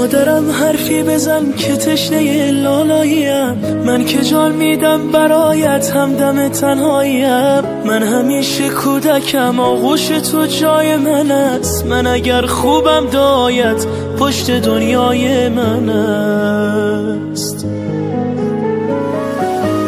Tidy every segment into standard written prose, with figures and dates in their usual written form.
مادرم حرفی بزن که تشنه لالاییم، من که جان میدم برایت همدم تنهاییم. من همیشه کودکم آغوش تو جای من است، من اگر خوبم دایت پشت دنیای من است.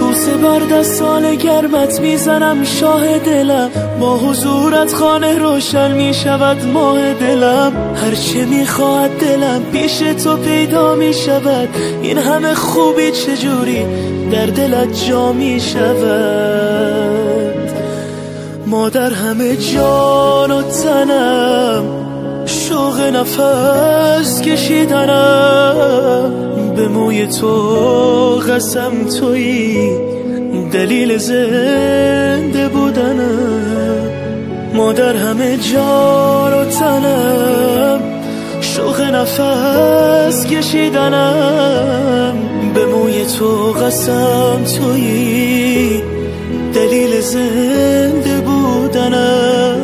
بوسه بر دستان گرمت میزنم شاه دلم، با حضورت خانه روشن میشود ماه دلم. هرچه میخواهد دلم پیش تو پیدا میشود، این همه خوبی چجوری در دلت جا میشود. مادر همه جان و تنم، شوق نفس کشیدنم، به موی تو قسم تویی دلیل زنده بودنم. مادر همه جان و تنم، شوق نفس کشیدنم، به موی تو قسم تویی دلیل زنده بودنم،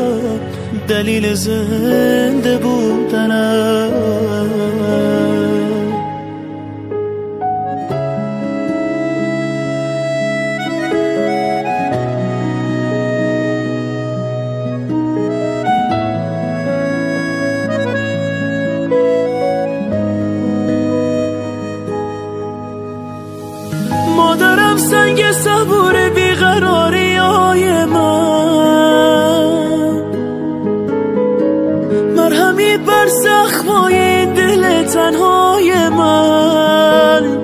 دلیل زنده بودنم. مادرم سنگ صبور بیقراری های من، مرهمی بر زخمای دل تنهای من.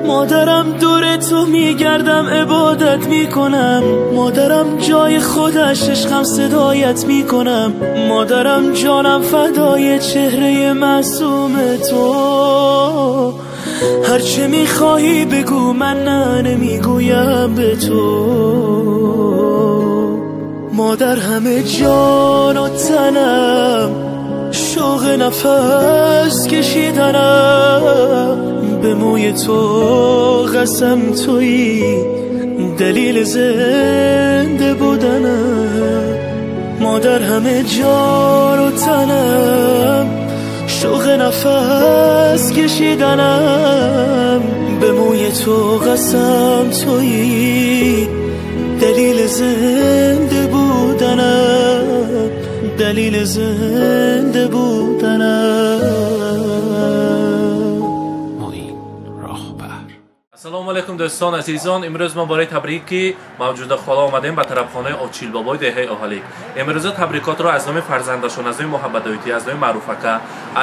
مادرم دور تو میگردم عبادت میکنم، مادرم جای خودش عشقم صدایت میکنم. مادرم جانم فدای چهره معصوم تو، هرچه میخواهی بگو من نه نمیگویم به تو. مادر همه جان و تنم، شوق نفس کشیدنم، به موی تو قسم تویی دلیل زنده بودنم. مادر همه جان و تنم، شوق نفس کشیدنم، به موی تو قسم تویی دلیل زنده بودنم، دلیل زنده بودنم. السلام علیکم دوستان عزیزان، امروز ما برای تبریکی موجود خالا آمدیم به طرفخانه آچیل بابای دهه آهالیک. امروز تبریکات را از نام فرزندشان، از نام محمد داویتی، از نام معروفکه،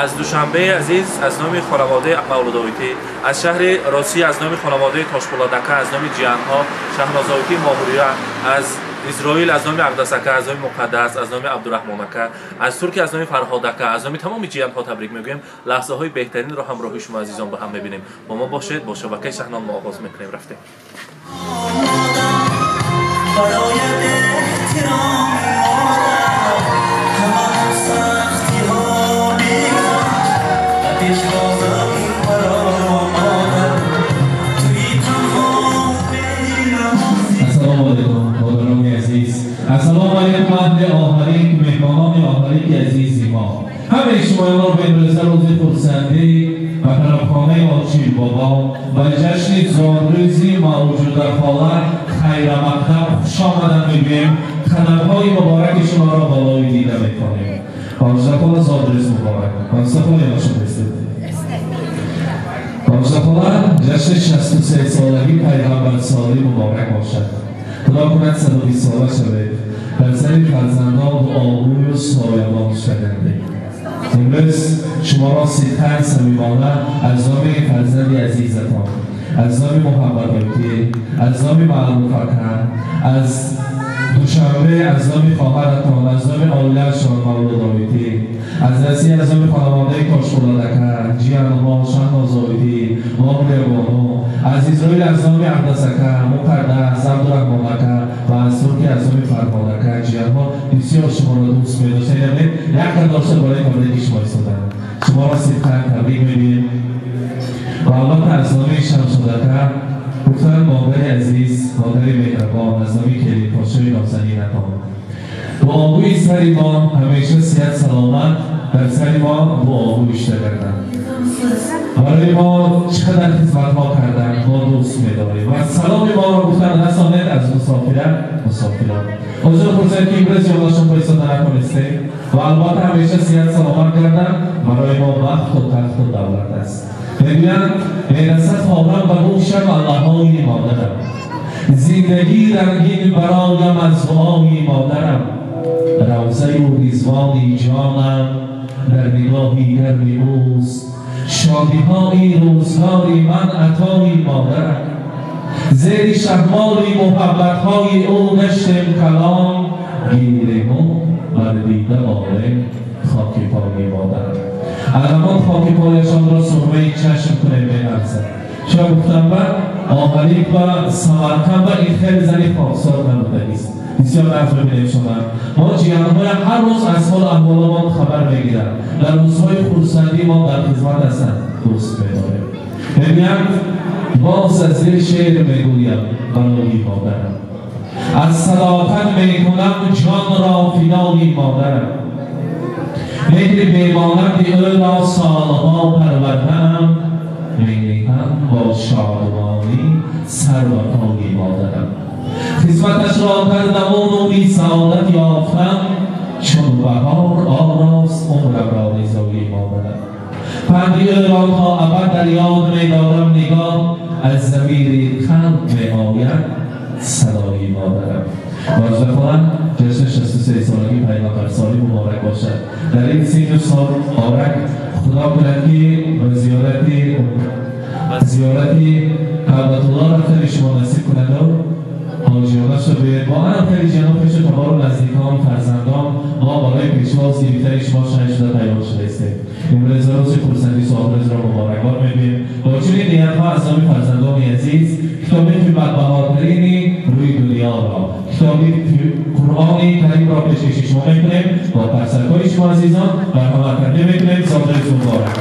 از دوشنبه عزیز، از نام خانواده مولود داویتی، از شهر راسی از نام خانواده تاشپولادکه، از نام جیانها شهناز داویتی ماموریه، از اسرائیل از نام اقدسکه، از نام مقدس، از نام عبدالرحمانکه، از ترکیه از نام فرهادکه، از نام تمام جیانها تبریک میگویم. لحظه های بهترین را همراهی شما عزیزان با هم میبینیم. با ما باشید. با شبکه شهنان ما آغاز میکنیم. رفتیم. السلام علیکم اهل آهالیک، مهمانان آهالیک عزیزی ما. همه شما را به امروز روز خرسندی و طرفخانه آچیل بابا و جشن زانروزی موجود خاله خیر مقدم خوش آمدن میگویم. خدمهای مبارک شما را بالای دیده میکنیم. خانوزه خاله زادروز مبارک. خانوزه خاله یادشون بستید. خانوزه خاله جشن 63 سالگی پیغمبر سالی مبارک باشد. خدا کند 120 ساله شوید. در سر فرزندان و آبروی و سایبان شدنده. امروز شما را سیدتر صمیمانه از نام فرزند عزیزتان، از نام محمد داویتی، از نام معروفکه، از دوشنبه از نام خواهرتان، از نام عائله‌شان مولود داویتی، از رسی از نام خانواده تاشپولادکه، جیانها شهناز داویتی، ماموریه بانو، از اسرائیل از نام اقدسکه، مقدس، عبدالرحمانکه و از ترکیه از نام فرهادکه. جیانها بسیار شما را دوست می‌داشتند. یک قدر داشته برای تبریک شما ایستادند. شما را سیدتر تبریک می‌گوییم. و البته از نام شمشادکه گفتن مادر عزیز، مادر مهربان، از نام کلید پاشوی نازنینتان، با آبوی سری ما همیشه صحت سلامت در سر ما دعاگویش کردن. برای ما چقدر خدمت ها کردن، ما دوست می‌داریم و سلام ما را گفتن رسانید از مسافران. حضور پرسید که امروز یادشون پیسا نکنسته و البته همیشه صحت سلامت کردن برای ما وقت و تخت و دولت است. میگویند میرسد خوابم و گوشم الله‌های مادرم، زندگی رنگین برایم از دعای مادرم، روضه و رضوان جانم در نگاهی گرم اوست، شادی‌های روزگاری من عطای مادرم، زیر شهمال محبت‌های او گشتم کلام، گیرمون بر دیده عالم خاک پای مادرم. علمان خاک پایشان را سرمه چشم کنه می‌لرزد. چرا گفتم آمریک و سمرقند و این خیلی زنی خاکسار نبوده است. بسیار عرض ببینیم شما ما جیان‌های هر روز از حال احوالمان خبر میگیرند، در روزهای خرسندی ما در خدمت هستند، دوست می‌داریم. میگویند باز از زیر شعر میگویم برای مادرم، از صداقت میکنم جان را فدای مادرم، مهر بیمانند او را سالها پرورده‌ام، می‌نهم با شادمانی سر و پای مادرم، خدمتش را کردم و نوری سعادت یافتم، چون بهار آراست عمرم را رضای مادرم، پندی او را تا ابد در یاد می‌دارم نگاه، از ضمیر خلق می‌آید صدای مادرم. باز بخواهم جشن 63 سالگی پیغمبر سالی مبارک باشد. در این 30 سال مبارک خدا کند که زیارتی کعبة الله را خیلی شما نصیب کنند و حاجیانه شده با هم خیلی جناب پیش تمام نزدیکان فرزندان ما برای پیشواز دیویتر شما شاید شده تیار شده استیم. امروز روز خرسندی سالروز را مبارکباد می‌گوییم. با چنین نیت‌ها از نام فرزندان عزیز کتاب قیمت‌بهاترین روی دنیا را، کتاب قرآن کریم را پیشکش شما می‌کنیم. با پرسرکاری شما عزیزان مرحمت کرده می‌کنیم. سالروز مبارک.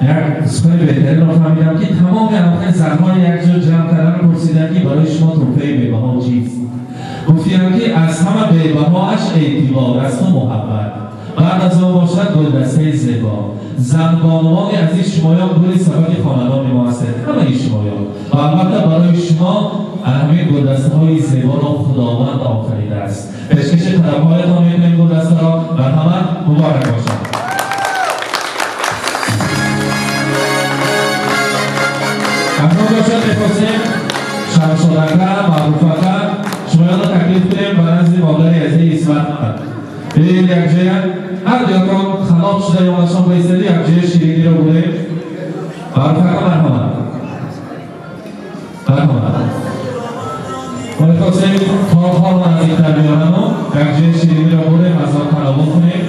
یک سخن بهتری را فهمیدم که تمام همه زن‌های یک جور جمع کردن پرسیدن که برای شما تحفه بی‌بها چیست؟ گفتیم که از همه بی‌بهاش اعتبار است و محبت، بعد از آن باشد گلدسته زیبا. زن بانوان عزیز شمایان گل سبک خاندان ما هستند، همه شمایان و البته برای شما همین گلدسته های زیبا را خداوند آفریده است. پیشکش طرف‌هایتان می‌کنیم گلدسته را بر همه مبارک باشد. اما باشد می‌خواستیم شمشادنگر معروف‌تر شمایان را تکلیف کنیم به نزد مادر عزیز اسمت این یک جای هر جا که خلاف شده یا نشان بایستدی یک جای شیرینی را بودیم معروف‌تر مرحمت ما می‌خواستیم کارها را نزدیک‌تر بیارم و یک جای شیرینی را بودیم از آن تناول کنیم.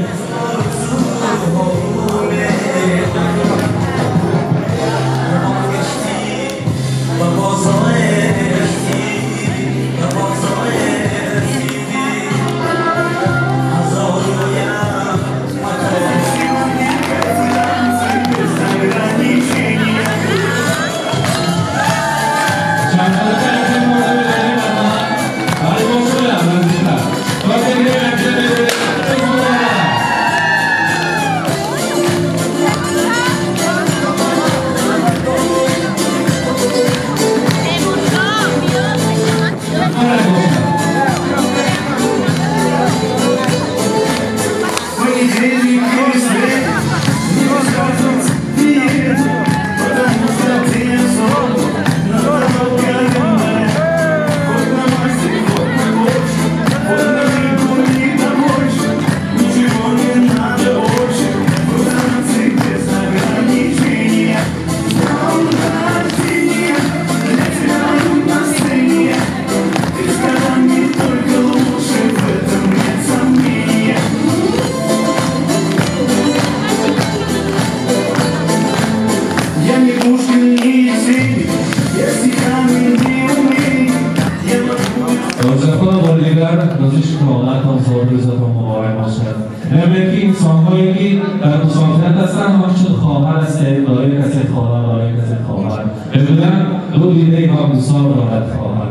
مصادر روزتون مبارک باشد. امروزی انسان‌هایی که در مسافرت هستن هم شد خواهر هستید، دارای کسی خواهر، دارای کسی خواهر. ببینم دو دیده اینها دوستان دارد خواهر.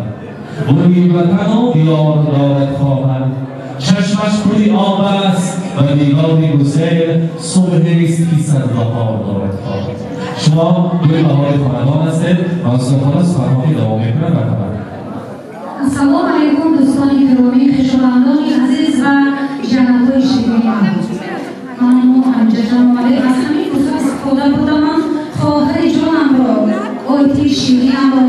بوی وطن و دیار دارد خواهر. چشمش پولی آب است و دیگاری گسل، صبح است که سر بهار دارد خواهر. شما دوی بهار خاندان هستید و از سخنرانی فرهانی دوام میکنند و خبر. السلام علیکم دوستان گرامی، خویشاوندان عزیز و جناب‌های شیرین. من همینجا جنابالی از همین روزها استفاده بودم. من خواهر جانم را، آیتی شیرینم را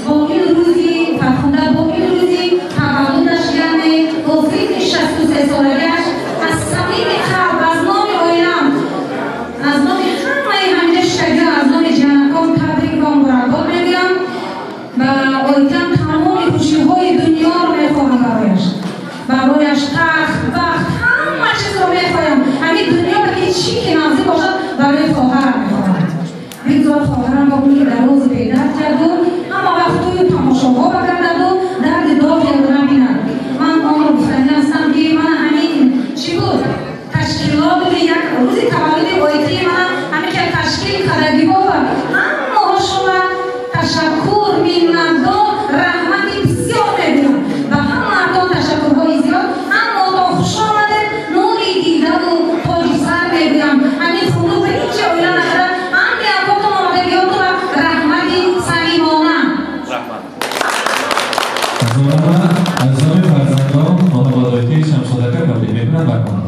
با این روزی فرخنده، با این روزی تولدش یعنی افریق 63 سالگیش از صمیم قلب از نام آینم، از نام همه همینجا شگان، از نام جنابان تبریک و مبارکباد میگم و آیتم تمام خوشی‌های دنیا رو میخواهم برایش تخت، وقت، همه چیز رو میخواهم. همین دنیا که چی که نازی باشد برای خواهرم میخواهم. بگذار خواهرم با اونی در روز بیدار کرد و همه وقت توی تماشاها بگردد و درد داغی رو نبیند. من آن رو گفتنی هستم که من همین چی بود؟ تشکیلات یک روزی تولد آیتی من همین که تشکیل کردگی بود همه شما تشکر می‌کنم، رحمت بسیار می‌بینم و هم مردم تشکرهای زیاد، هم مردم خوش آمدید، نوری دیده و تاج سر می‌بینم. همین خونو به هیچ اویله نکرد، هم بیاکاتون آمده بیاد و رحمت صمیمانه. از نام فرزندان خانوادگی شمسادکه تبریک می‌کنم برکنم.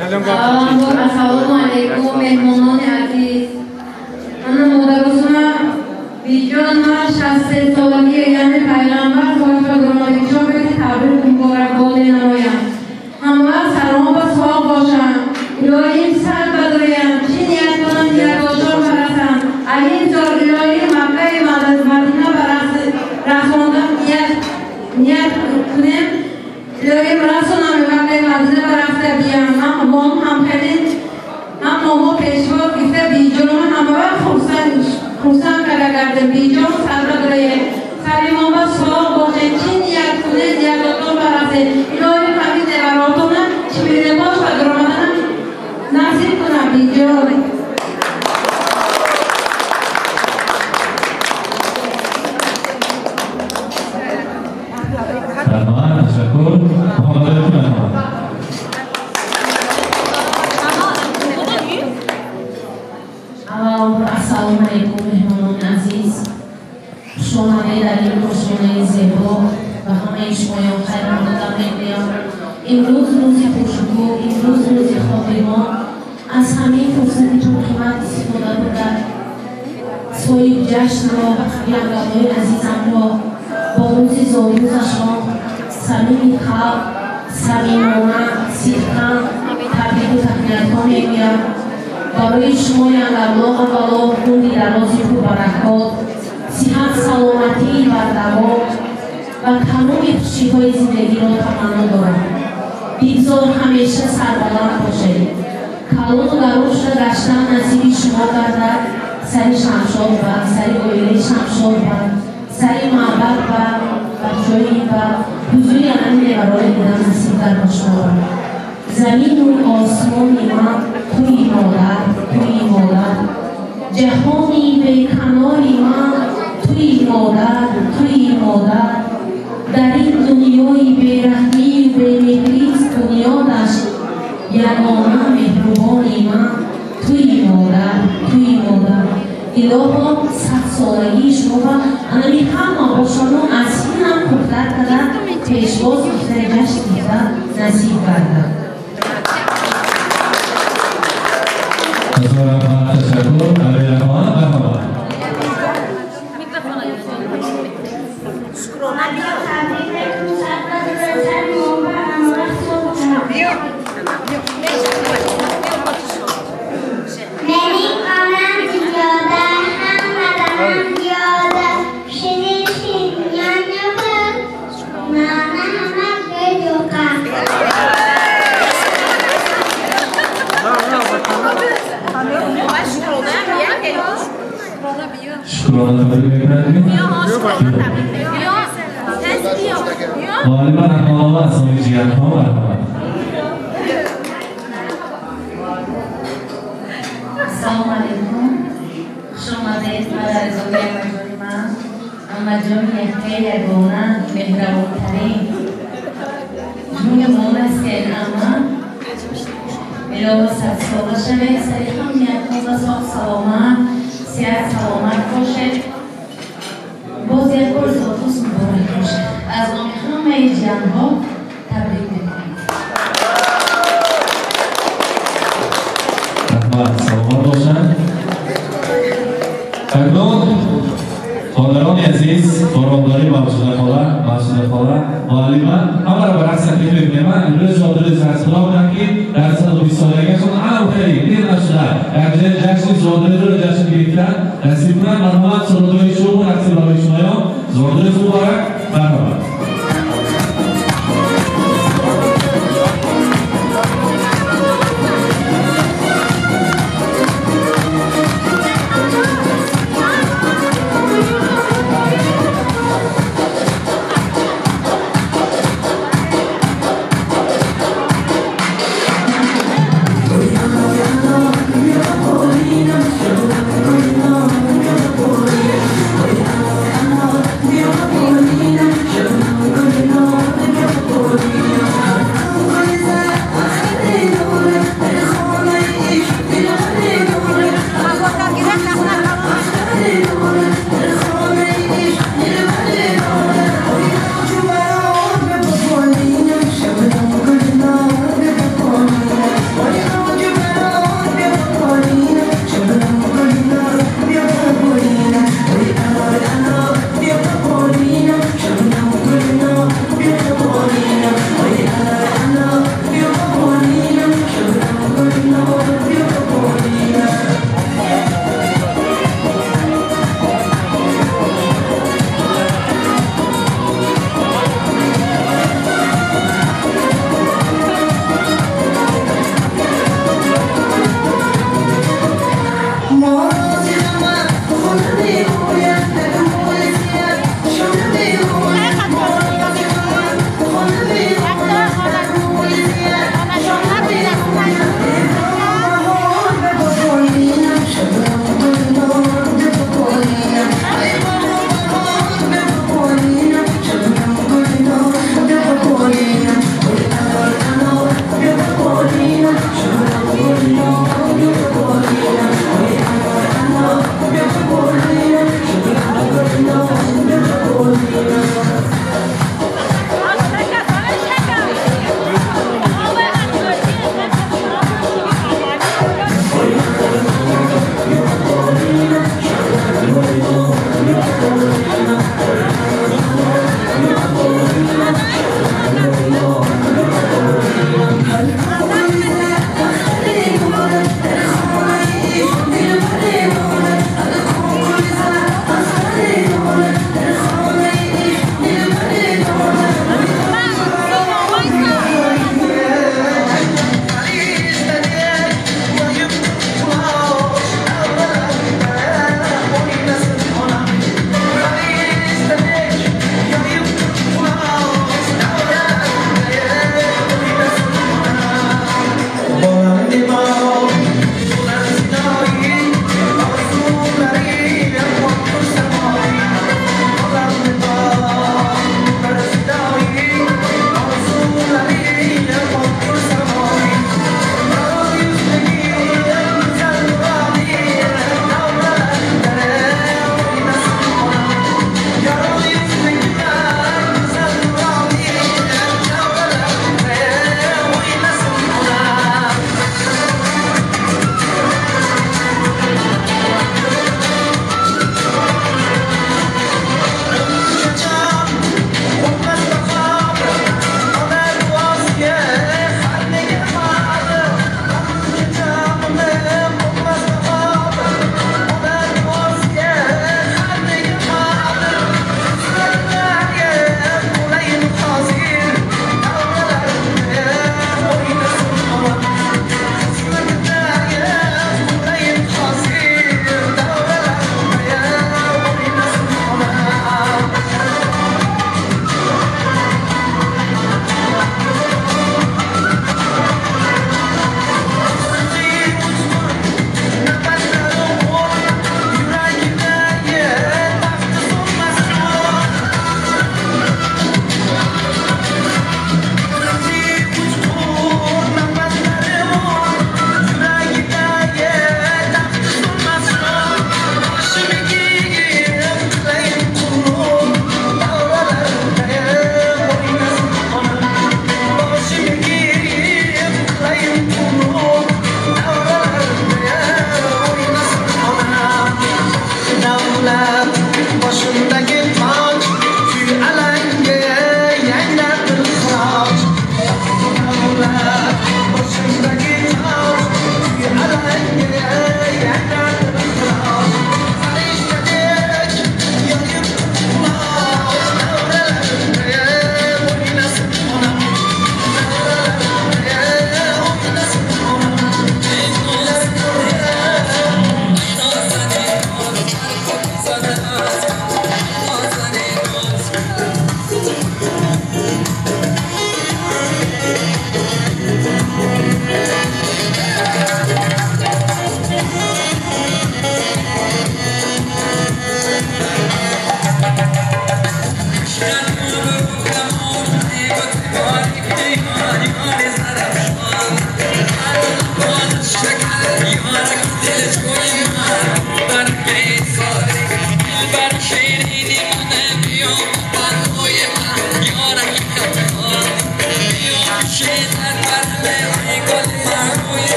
السلام علیکم مهمانان عزیز. من مادرسونا بیجان ما 63 سالگی یعنی پیغمبر خواهد گرانبیجان بدید تبریک مبارکباد نمایم. همه سلام و سواب باشم. الهی سر بدویم، چی نیت کنم نیت باشم برسم. این جار الهی مکه مدینه برساندم نیت کنیم. الهی برسانم مکه مدینه برسته بیام. من با هم خیلی هم ماما پیشوا گفته بیجان همه وقت خورسان کرده بیجان سر بدویه. سری ماما سواب باشه، چی نیت کنه نیت داتون برسه. الهی همین نبراتونه چی بیده باش و درامدنم نصیب کنم بیجان. برنامه تشکر. السلام علیکم مهمانان عزیز، شما در این روزنامه زیبا و همه شمایان خیر مقدم می‌گویم. امروز روزی خوشبو، امروز روزی خواهیمان از همین فرصتی پرقیمت استفاده بودن سوی جشن را یمگام‌های عزیزم را با روز زاروزشان صمیم قلب، صمیمانه، صدقاً تبریک و تهنیت‌ها می‌گویم. برای شما یمگام‌ها و خوندی درازی پربرکات، صحت سلامتی و دوام و تمام خوشی‌های زندگی را تمنا دارم. بگذار همیشه سربلند باشید. کلان و دروش را گشتن نصیب شما گردد. سری شمشاد بر، سری اویله شمشاد بر، سری معبد بر و جایی بر حضوری علمی برای دیدن نصیب در شما بر. زمین و آسمانی من توی مادر، توی مادر. جهانی به کناری من توی مادر، توی مادر. در این دنیای بیرحمی و بی‌مهریست دنیا داشت یگانه مهربانی من توی مادر، توی مادر. الها 100 سالگی شما و انمی همه با شما از این هم کفتر کردن پیشواز کفتر جشن کفتر نصیب کردن. تشکر. برای رحمان برنامه شکرانه تبریک میکنیم. غالبا رحمان الله از سامی جیان ها برنامه لباست سوقه شده سری همیت مباسات سلامت سیاد سلامت باشه باز یک بار زادوس مبارک باشه از نام همه جنها تبریک میکنم رحمت سلامت باشن اکنون خالران عزیز بارامداری مقصود خاله معلمه همه را به رقص تکلیف میکنم امروز جادر زرسخلا بودن که در 120 سالگیشون عام خیلی دیر نشده یک جشن جادر رو جشن گرفتن نصیب کنن مرحمت سرودوی شما و رقص برای شما جادر مبارک مرحمت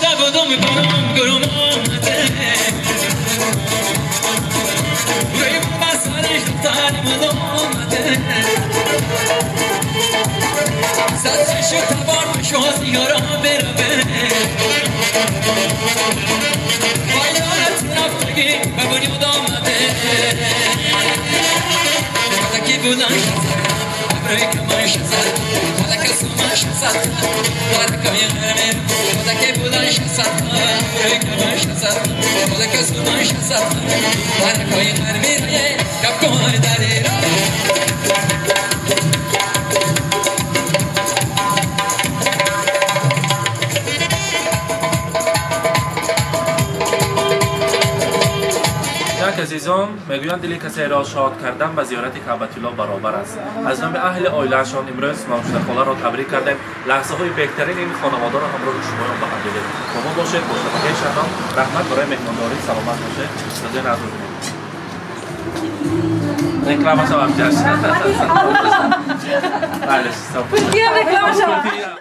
Başta budum gurumum شو تبار شو سیارا برابه پایانت رفتگی به بنیاد آمده که بلند شد ابروی کمان شد حالا که سومان شد حالا که میرم حالا که بلند شد ابروی کمان شد حالا که سومان شد حالا که میرم کپ کمان داری عزیزان میگویند دل کسی را شاد کردن به زیارت کعبه الله برابر است. از نام اهل عائله‌شان امروز موجوده خاله را تبریک کردیم. لحظه های بهترین این خانواده را همراه شما به هم دیدیم. با ما باشید، با شبکه شهرام رحمت برای مهمانداری، سلامت باشید. صدای نظر reklama sama yapacağız. Paylaşın.